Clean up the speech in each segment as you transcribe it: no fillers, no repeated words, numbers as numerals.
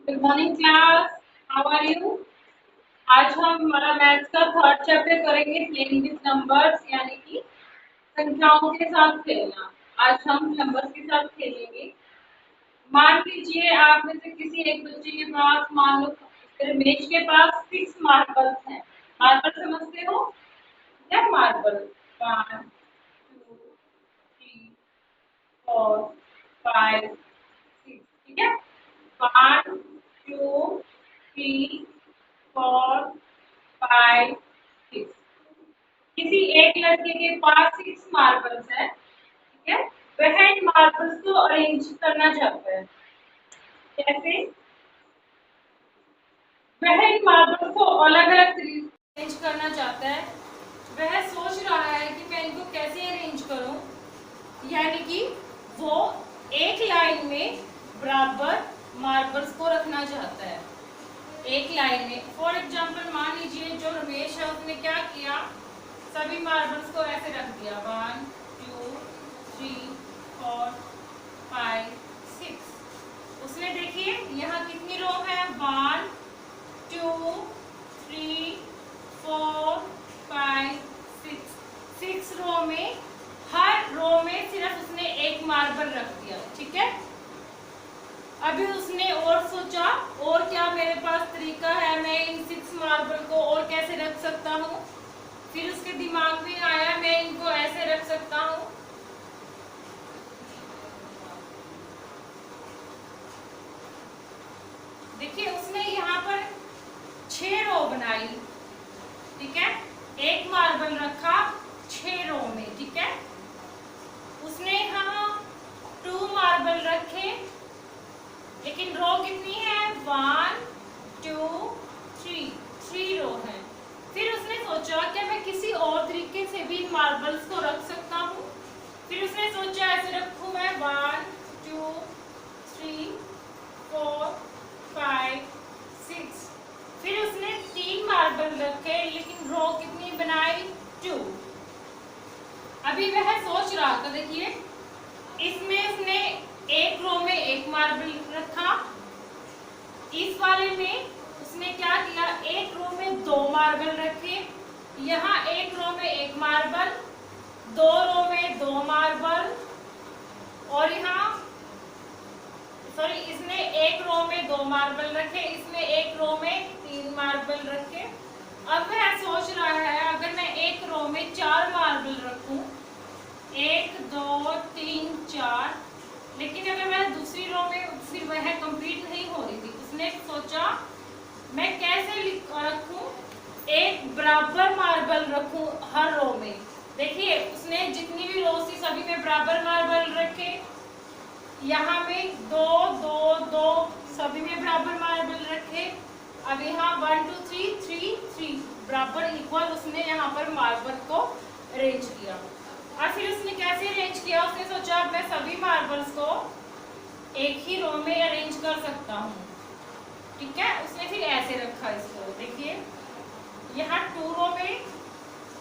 Good morning class. How are you? आज हम हमारा मैथ्स का थर्ड चैप्टर करेंगे, प्लेइंग विद नंबर्स, यानी कि संख्याओं के साथ खेलना। आज हम नंबर्स के साथ खेलेंगे। मान लीजिए आप में से किसी एक बच्चे के पास, मान लो रमेश के पास 6 मार्बल्स हैं। मार्बल समझते हो क्या? मार्बल 1 2 3 4 5 6, ठीक है। 1 2 3 4 5 6। किसी एक लड़के के पास 6 मार्बल्स है, ठीक है। वह इन मार्बल्स को अरेंज करना चाहता है। कैसे? वह इन मार्बल्स को अलग अलग तरीके से अरेंज करना चाहता है। वह सोच रहा है कि मैं इनको कैसे अरेंज करूं, यानी कि वो एक लाइन में बराबर मार्बल्स को रखना चाहता है। एक लाइन में, फॉर एग्जाम्पल मान लीजिए जो रमेश है उसने क्या किया, सभी मार्बल्स को ऐसे रख दिया 1 2 3 4 5 6। उसने देखिए यहाँ कितनी रो है, 1 2 3 4 5 6 रो में, हर रो में सिर्फ उसने एक मार्बल रख दिया, ठीक है। अभी उसने और सोचा, और क्या मेरे पास तरीका है, मैं इन 6 मार्बल को और कैसे रख सकता हूँ। फिर उसके दिमाग में आया मैं इनको ऐसे रख सकता हूँ। देखिए उसने यहाँ पर 6 रो बनाई, ठीक है। एक मार्बल रखा 6 रो में, ठीक है। उसने यहाँ 2 मार्बल रखे, लेकिन रो कितनी है, 1 2 3 रो है। फिर उसने सोचा कि मैं किसी और तरीके से भी मार्बल्स को रख सकता हूँ। फिर उसने सोचा ऐसे रखूँ मैं 1 2 3 4 5 6। फिर उसने 3 मार्बल रखे, लेकिन रो कितनी बनाई, 2। अभी वह सोच रहा था, देखिए इसमें उसने एक रो में एक मार्बल रखा, इस वाले में उसने क्या किया, एक रो में 2 मार्बल रखे, यहाँ एक रो में एक मार्बल, 2 रो में 2 मार्बल, और यहाँ सॉरी इसने एक रो में 2 मार्बल रखे, इसमें एक रो में 3 मार्बल रखे। अब वह सोच रहा है अगर मैं एक रो में 4 मार्बल रखूं, 1 2 3 4, लेकिन अगर मैं दूसरी रो में, फिर वह कंप्लीट नहीं हो रही थी। उसने सोचा मैं कैसे रखूं, एक बराबर मार्बल रखूं हर रो में। देखिए उसने जितनी भी रो थी सभी में बराबर मार्बल रखे, यहाँ में 2 2 2 सभी में बराबर मार्बल रखे। अब यहाँ 1 2 3 3 3 बराबर इक्वल उसने यहाँ पर मार्बल को अरेंज किया। और फिर उसने कैसे अरेंज किया, उसने सोचा अब मैं सभी मार्बल्स को एक ही रो में अरेंज कर सकता हूँ, ठीक है। उसने फिर ऐसे रखा इसको, देखिए यहाँ 2 रो में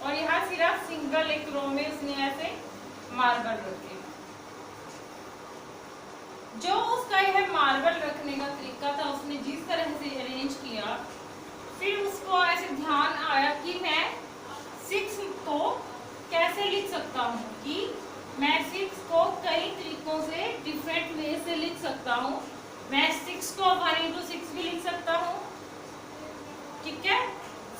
और यहाँ सिर्फ सिंगल एक रो में उसने ऐसे मार्बल रखे। जो उसका यह मार्बल रखने का तरीका था, उसने जिस तरह से अरेंज किया, फिर उसको ऐसे ध्यान आया कि मैं 6 को कैसे लिख सकता हूँ, कि मैं 6 को कई तरीकों से डिफरेंट वे से लिख सकता हूँ। मैं 6 को 1 into 6 भी लिख सकता हूँ, ठीक है।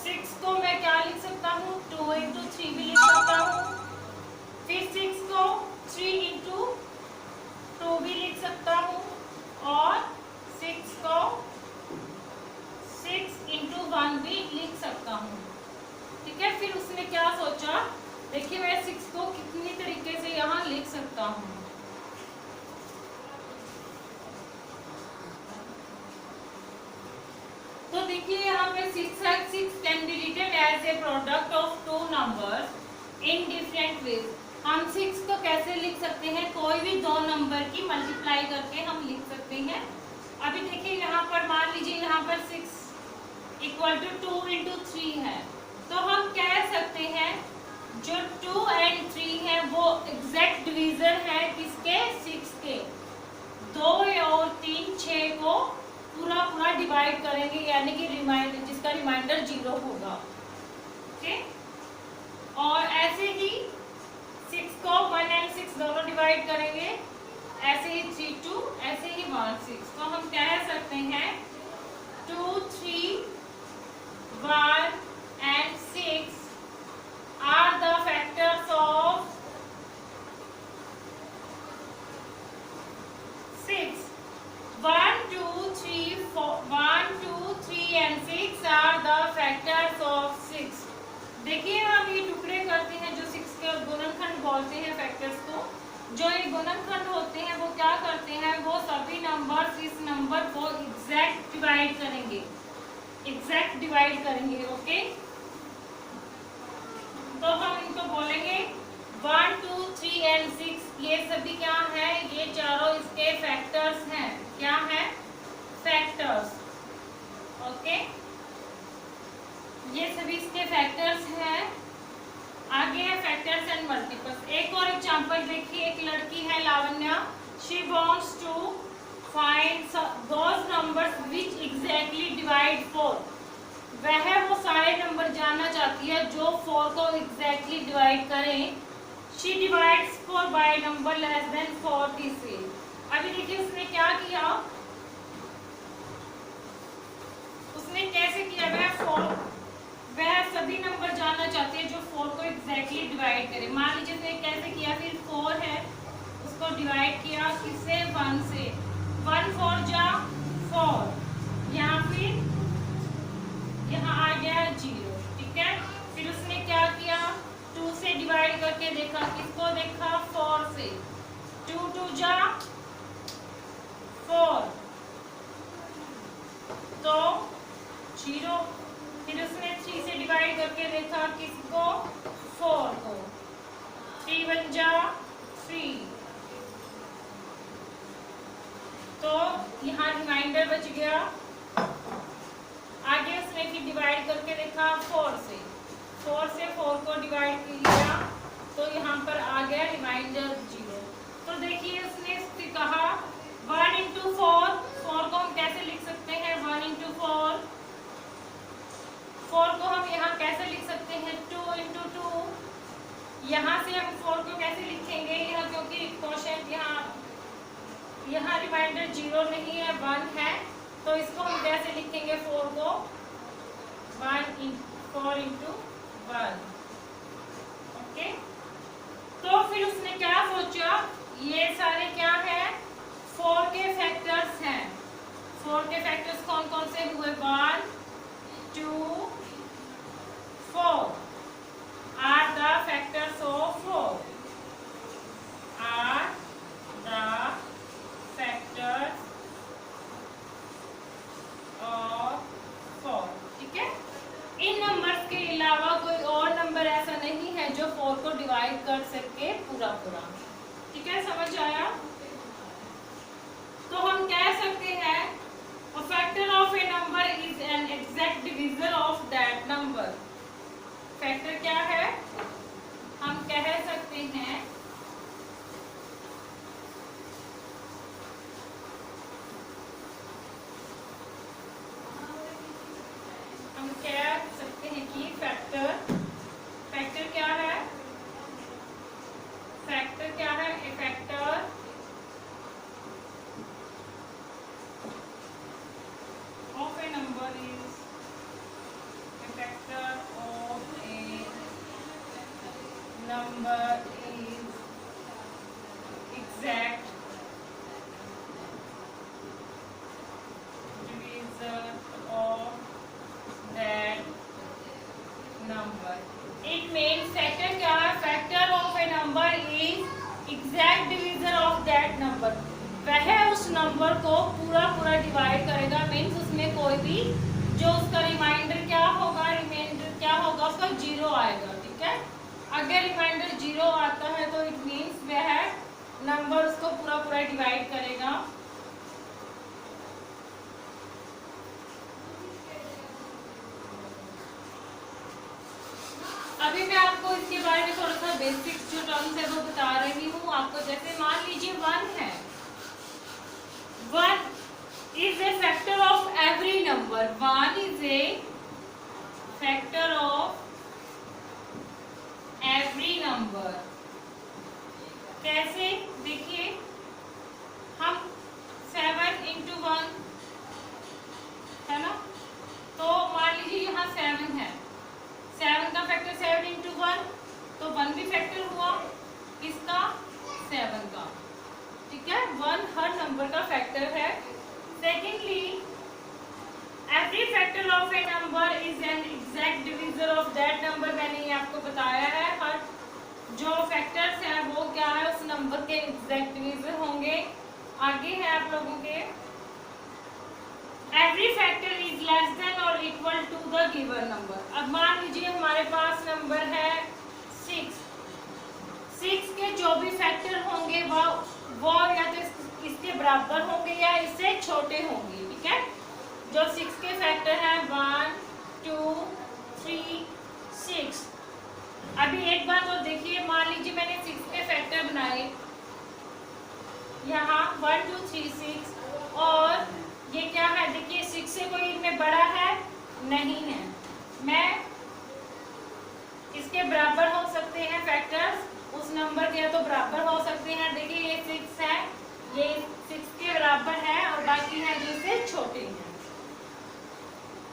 6 को मैं क्या लिख सकता हूँ, 2 into 3 भी लिख सकता हूँ। फिर 6 को 3 into 2 भी लिख सकता हूँ, और 6 को 6 into 1 भी लिख सकता हूँ, ठीक है। फिर उसने क्या सोचा, देखिए मैं 6 को कितनी तरीके से यहाँ लिख सकता हूँ। तो देखिए यहाँ पे 6 can be written as a product of 2 numbers in different ways. हम 6 को कैसे लिख सकते हैं, कोई भी 2 नंबर की मल्टीप्लाई करके हम लिख सकते हैं। अभी देखिए यहाँ पर मान लीजिए यहाँ पर 6 इक्वल टू 2 into 3 है, तो हम कह सकते हैं जो 2 and 3 है वो एग्जैक्ट डिवीजन है किसके, 6 के। 2 और 3 6 को पूरा पूरा डिवाइड करेंगे, यानी कि रिमाइंडर जिसका रिमाइंडर 0 होगा। ओके, और ऐसे ही 6 को 1 एंड 6 दोनों डिवाइड करेंगे, ऐसे ही 3 2, ऐसे ही 1 6। तो हम कह सकते हैं 2 3 1 and 6 are the factors of 6. 1 2 3 4 1 2 3 and 6 are the factors of 6। देखिए हम ये टुकड़े करते हैं जो 6 के गुणनखंड बोलते हैं फैक्टर्स को। जो ये गुणनखंड होते हैं वो क्या करते हैं, वो सभी नंबर्स इस नंबर को एग्जैक्ट डिवाइड करेंगे, एग्जैक्ट डिवाइड करेंगे। ओके, तो हम इनको बोलेंगे 1 2 3 एंड 6, ये सभी क्या है, ये चारों इसके फैक्टर्स हैं। क्या है, फैक्टर्स। ओके, ये सभी इसके फैक्टर्स हैं। आगे है फैक्टर्स एंड मल्टीपल्स। एक और एग्जांपल देखिए, एक लड़की है Lavanya, she wants to find those numbers which exactly divide 4। वह वो सारे नंबर जानना चाहती है जो 4 को एग्जैक्टली डिवाइड करें। She divides 4 by number less than 40। अभी देखिए उसने क्या किया, उसने कैसे किया, वह सभी नंबर जानना चाहती है जो 4 को एग्जैक्टली डिवाइड करे। मान लीजिए उसने कैसे किया, फिर 4 है उसको डिवाइड किया किससे, 1 से। 1 4 जा 4, यहाँ फिर यहाँ आ गया 0। ठीक है, फिर उसने क्या किया, 2 से डिवाइड करके देखा, किसको देखा, 4 से। 2 2 जा 4, तो 0। फिर उसने 3 से डिवाइड करके देखा, किसको, 4 को। 3 1 जा 3, तो यहाँ रिमाइंडर बच गया। आगे उसने फिर डिवाइड करके देखा 4 से 4 को डिवाइड किया, तो यहाँ पर आ गया रिमाइंडर 0। तो देखिए उसने कहा 1 into 4 को हम कैसे लिख सकते हैं, 1 into 4 को हम यहाँ कैसे लिख सकते हैं, 2 into 2। यहाँ से हम 4 को कैसे लिखेंगे, यहाँ क्योंकि क्वोशिएंट यहाँ रिमाइंडर 0 नहीं है, 1 है, तो इसको हम कैसे लिखेंगे, 4 को 4 into 1। ओके, तो फिर उसने क्या सोचा, ये सारे क्या है, 4 के फैक्टर्स हैं। 4 के फैक्टर्स कौन कौन से हुए, 1 2 4 are the factors of 4, are the factors of 4। ठीक है, इन नंबर्स के अलावा कोई और नंबर ऐसा नहीं है जो 4 को डिवाइड कर सके पूरा। ठीक है, समझ आया। तो हम कह सकते हैं a factor of a number is an exact divisor of that number। Factor क्या है, हम कह सकते हैं कि फैक्टर क्या है, फैक्टर क्या है, a factor of a number is a factor of a number is exact divisor of that number। It means factor क्या है, factor of a number is exact divisor of that number। वह उस number को पूरा पूरा divide करेगा, means उसमें कोई भी जो उसका रिमाइंडर क्या होगा, उसका 0 आएगा। ठीक है, अगर रिमाइंडर 0 आता है तो इट मीन्स वह नंबर उसको पूरा पूरा डिवाइड करेगा। अभी मैं आपको इसके बारे में थोड़ा सा बेसिक जो टर्म्स है वो बता रही हूँ आपको। जैसे मान लीजिए 1 है, 1 is a factor of every number. 1 is a factor of every number. कैसे? देखिए, हम 7 into 1 है ना, तो मान लीजिए यहाँ 7 है, 7 का फैक्टर 7 into 1, तो 1 भी फैक्टर हुआ इसका 7 का, ठीक है। 1 हर नंबर का फैक्टर है। Secondly, every factor of a number is an exact divisor of that number. मैंने ये आपको बताया है, हर जो फैक्टर्स हैं वो क्या है, उस नंबर के एग्जैक्ट डिविजर होंगे। आगे है आप लोगों के, every factor is less than और equal to the given number. अब मान लीजिए हमारे पास नंबर है 6, 6 के जो भी फैक्टर होंगे वो या तो इसके बराबर होंगे या इससे छोटे होंगे, ठीक है। जो 6 के फैक्टर हैं 1 2 3 6। अभी एक बात और देखिए, मान लीजिए मैंने 6 के फैक्टर बनाए यहाँ 1 2 3 6, और ये क्या है, देखिए 6 से कोई इनमें बड़ा है नहीं है, मैं इसके बराबर हो सकते हैं फैक्टर्स, उस नंबर के तो बराबर हो सकते हैं। देखिए ये 6 है, ये 6 के बराबर है, और बाकी है जो इससे छोटे हैं।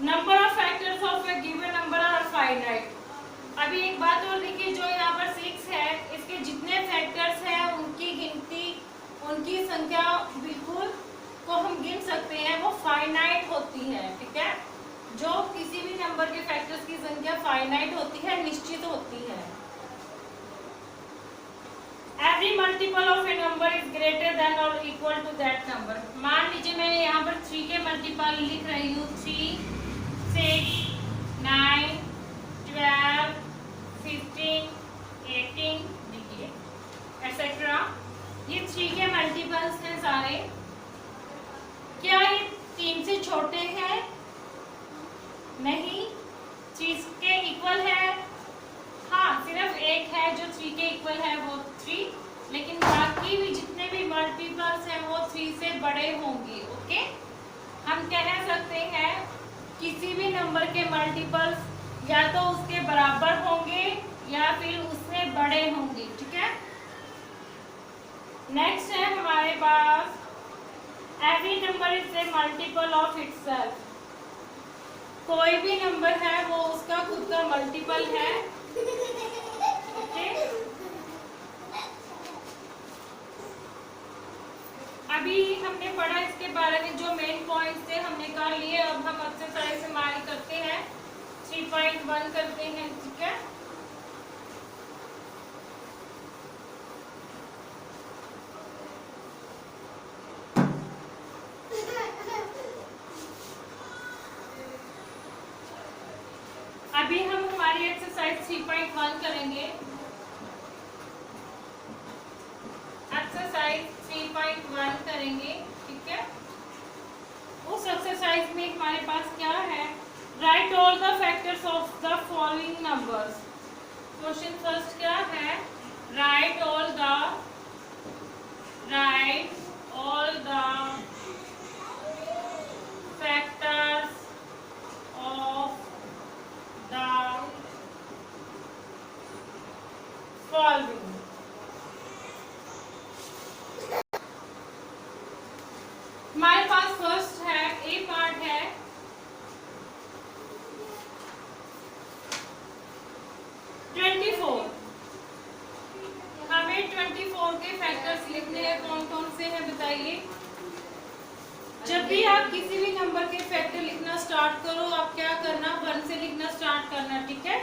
Number of factors of a given number are finite. अभी एक बात और देखिए, जो यहाँ पर 6 है, इसके जितने फैक्टर्स हैं उनकी गिनती, उनकी संख्या बिल्कुल को हम गिन सकते हैं, वो फाइनाइट होती है, ठीक है। जो किसी भी नंबर के फैक्टर्स की संख्या फाइनाइट होती है, निश्चित होती है। Every multiple of a number is greater than और इक्वल टू दैट नंबर। मान लीजिए मैंने यहाँ पर 3 के मल्टीपल लिख रही हूँ, 3 6 9 12 15 18, देखिए एक्सेट्रा, ये 3 के मल्टीपल्स हैं सारे। क्या ये 3 से छोटे हैं? नहीं। 3 के इक्वल है? हाँ, सिर्फ एक है जो 3 के इक्वल है, वो 3, लेकिन बाकी भी जितने भी मल्टीपल्स हैं वो 3 से बड़े होंगे, ओके। हम कह सकते हैं किसी भी नंबर के मल्टीपल्स या तो उसके बराबर होंगे या फिर उससे बड़े होंगे, ठीक है। नेक्स्ट है हमारे पास, every number is a multiple of itself. कोई भी नंबर है वो उसका खुद का मल्टीपल है, ओके। अभी हमने पढ़ा इसके बारे में, जो मेन पॉइंट्स थे हमने कर लिए। अब हम एक्सरसाइज हमारी करते हैं, 3.1 करते हैं, ठीक है। अभी हम हमारी एक्सरसाइज 3.1 करेंगे। एक्सरसाइज 3.1 करेंगे, ठीक है। उस एक्सरसाइज में हमारे पास क्या है, right all the factors of the following numbers. Question first क्या है, right all the factors of the following. हमारे पास फर्स्ट है, ए पार्ट है, हमें 24 के फैक्टर्स लिखने हैं। कौन कौन से हैं बताइए। जब भी आप किसी भी नंबर के फैक्टर लिखना स्टार्ट करो, आप क्या करना, 1 से लिखना स्टार्ट करना, ठीक है।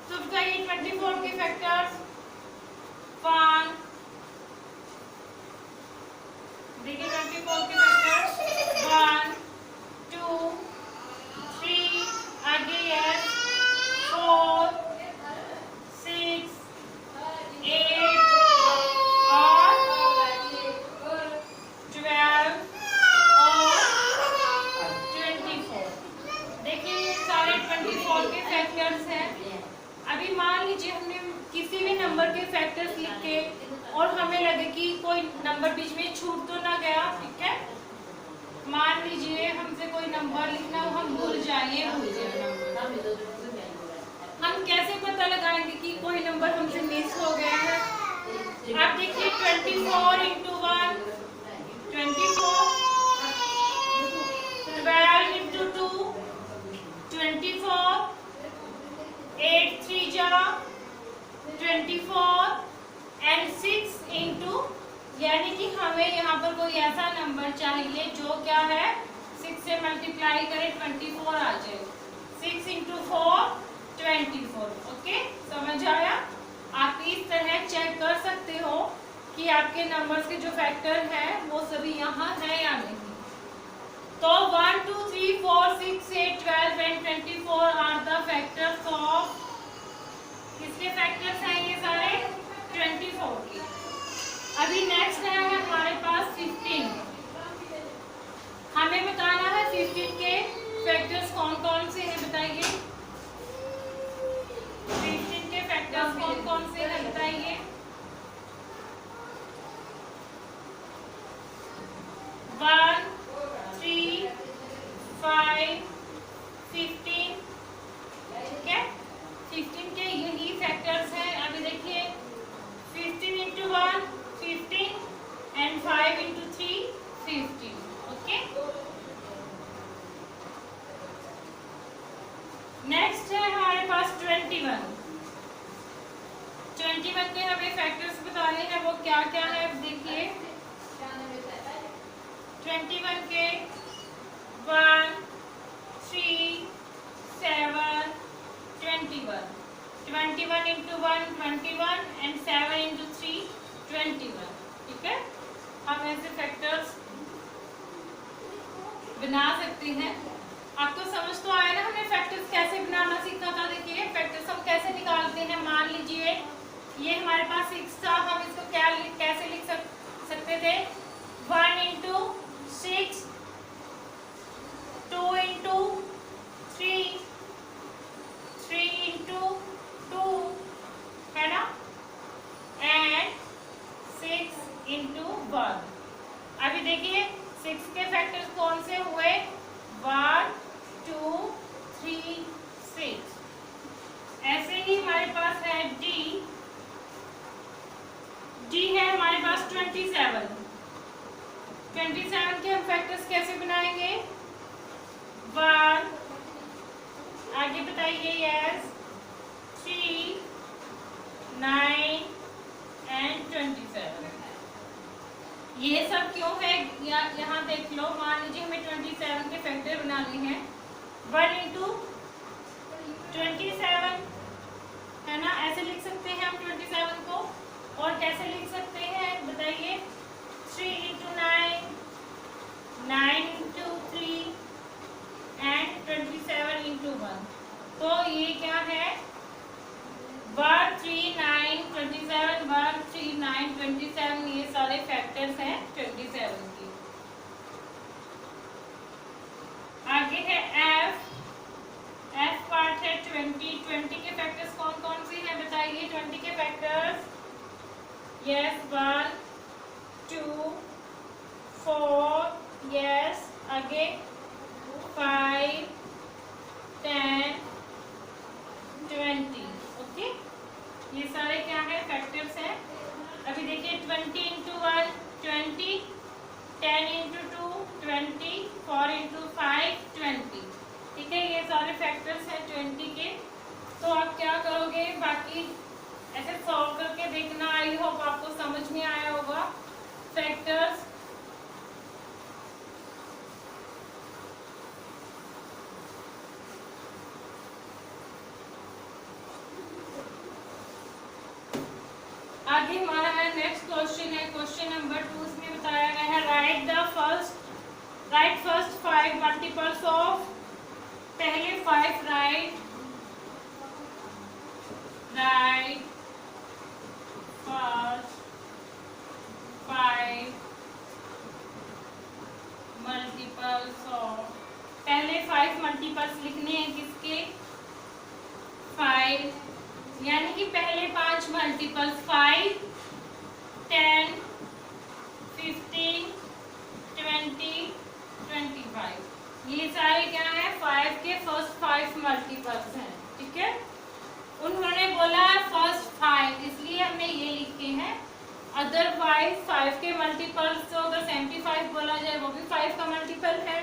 तो बताइए 24 के फैक्टर्स। 1, देखिए 24 के फैक्टर्स 1 2 3, आगे है 4 6 8 और 12 और 24। देखिए ये सारे 24 के फैक्टर्स हैं। अभी मान लीजिए हमने किसी भी नंबर के फैक्टर्स लिख के और हमें लगे कि कोई नंबर बीच में छूट तो ना गया, ठीक है, कोई नंबर लिखना हो हम भूल जाए नंबर, हम कैसे पता लगाएंगे कि कोई नंबर हमसे मिस हो गया है? आप देखिए 24 इंटू 1 24, 12 इंटू 2 24, 8 3 जा 24 एंड 6 इंटू, यानी कि हमें यहाँ पर कोई ऐसा नंबर चाहिए जो क्या है 6 से मल्टीप्लाई करे 24 आ जाए। 6 इंटू 4 24। ओके, समझ आया? आप इस तरह चेक कर सकते हो कि आपके नंबर्स के जो फैक्टर हैं वो सभी यहाँ है या नहीं। तो 1 2 3 4 6 8 12 and 24 are the factors of, किसके फैक्टर्स हैं ये सारे? 24 के। अभी नेक्स्ट है हमारे पास 15। हमें बताना है 15 के फैक्टर्स कौन कौन से हैं, बताइए। 15 के फैक्टर्स कौन कौन से हैं बताइए। 1 3 5 15, ठीक है। 15 के यही फैक्टर्स हैं। अभी देखिए 15 into 1 15 and 5 into 3 15। Okay, next है हमारे पास 21। 21 के हमें फैक्टर्स बताने हैं, वो क्या क्या है देखिए। 21 के 1 3 7 21, 21 इंटू 1 21 एंड 7 इंटू 3 21, ठीक है। हम ऐसे फैक्टर्स बना सकते हैं। आपको समझ तो आया ना, हमने फैक्टर्स कैसे बनाना सीखा था। देखिए फैक्टर्स हम कैसे निकालते हैं। मान लीजिए ये हमारे पास 6 था, हम इसको क्या कैसे लिख सकते थे? 1 इंटू 6, 2 इंटू 3, 3 इंटू 2, है ना, एंड 6 इंटू 1। अभी देखिए 6 के फैक्टर्स कौन से हुए? 1 2 3 6। ऐसे ही हमारे पास है डी है हमारे पास 27। 27 के हम फैक्टर्स कैसे बनाएंगे? 1, आगे बताइए, यस, 3 9 एंड 27। ये सब क्यों है यहाँ देख लो। मान लीजिए हमें 27 के फैक्टर बनाने हैं। 1 इंटू 27, है ना, ऐसे लिख सकते हैं हम 27 को। और कैसे लिख सकते हैं बताइए? 3 इंटू 9, 9 इंटू 3 एंड 27 इंटू 1। तो ये क्या है? 1 3 9 27, 1 3 9 27, ये सारे फैक्टर्स हैं 27 के। आगे है एफ पार्ट है 20। 20 के फैक्टर्स कौन कौन से हैं बताइए? 20 के फैक्टर्स, यस, 1 2 4, यस, आगे 5 10 20। ओके, ये सारे क्या है? फैक्टर्स हैं। अभी देखिए 20 इंटू 1 20, 10 इंटू 2 20, 4 इंटू 5 20, ठीक है। ये सारे फैक्टर्स हैं 20 के। तो आप क्या करोगे? बाकी ऐसे सॉल्व करके देखना। आई होप आपको समझ में आया होगा फैक्टर्स। आगे हमारा है नेक्स्ट क्वेश्चन है क्वेश्चन नंबर 2। इसमें बताया गया है राइट फर्स्ट 5 मल्टीपल्स ऑफ, पहले 5 राइट फर्स्ट 5 मल्टीपल्स ऑफ, पहले 5 मल्टीपल्स लिखने हैं किसके? 5, यानी कि पहले 5 मल्टीपल्स 5 10 15 20 25। ये सारे क्या है 5 के फर्स्ट 5 मल्टीपल्स हैं, ठीक है। उन्होंने बोला फर्स्ट 5, इसलिए हमने ये लिखे हैं। अदरवाइज 5 के मल्टीपल्स तो अगर 75 बोला जाए वो भी 5 का मल्टीपल है,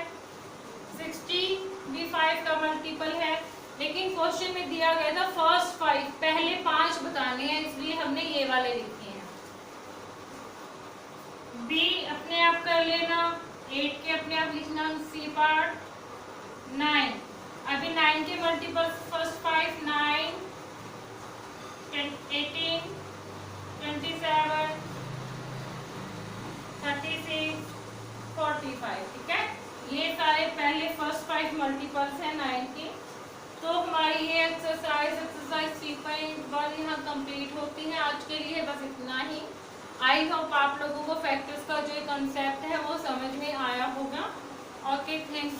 60 भी 5 का मल्टीपल है, लेकिन क्वेश्चन में दिया गया था फर्स्ट 5, पहले 5 बताने हैं, इसलिए हमने ये वाले लिखे हैं। बी अपने आप कर लेना, 8 के अपने आप लिखना, सी पार्ट 9। अभी 9 के मल्टीपल्स फर्स्ट 5 9, 18, 27, 36, 45, ठीक है। ये सारे पहले फर्स्ट 5 मल्टीपल्स हैं 9 के। तो हमारी ये एक्सरसाइज 3.1 यहाँ कंप्लीट होती है। आज के लिए बस इतना ही। आई होप आप लोगों को फैक्टर्स का जो कंसेप्ट है वो समझ में आया होगा। Okay, thank you.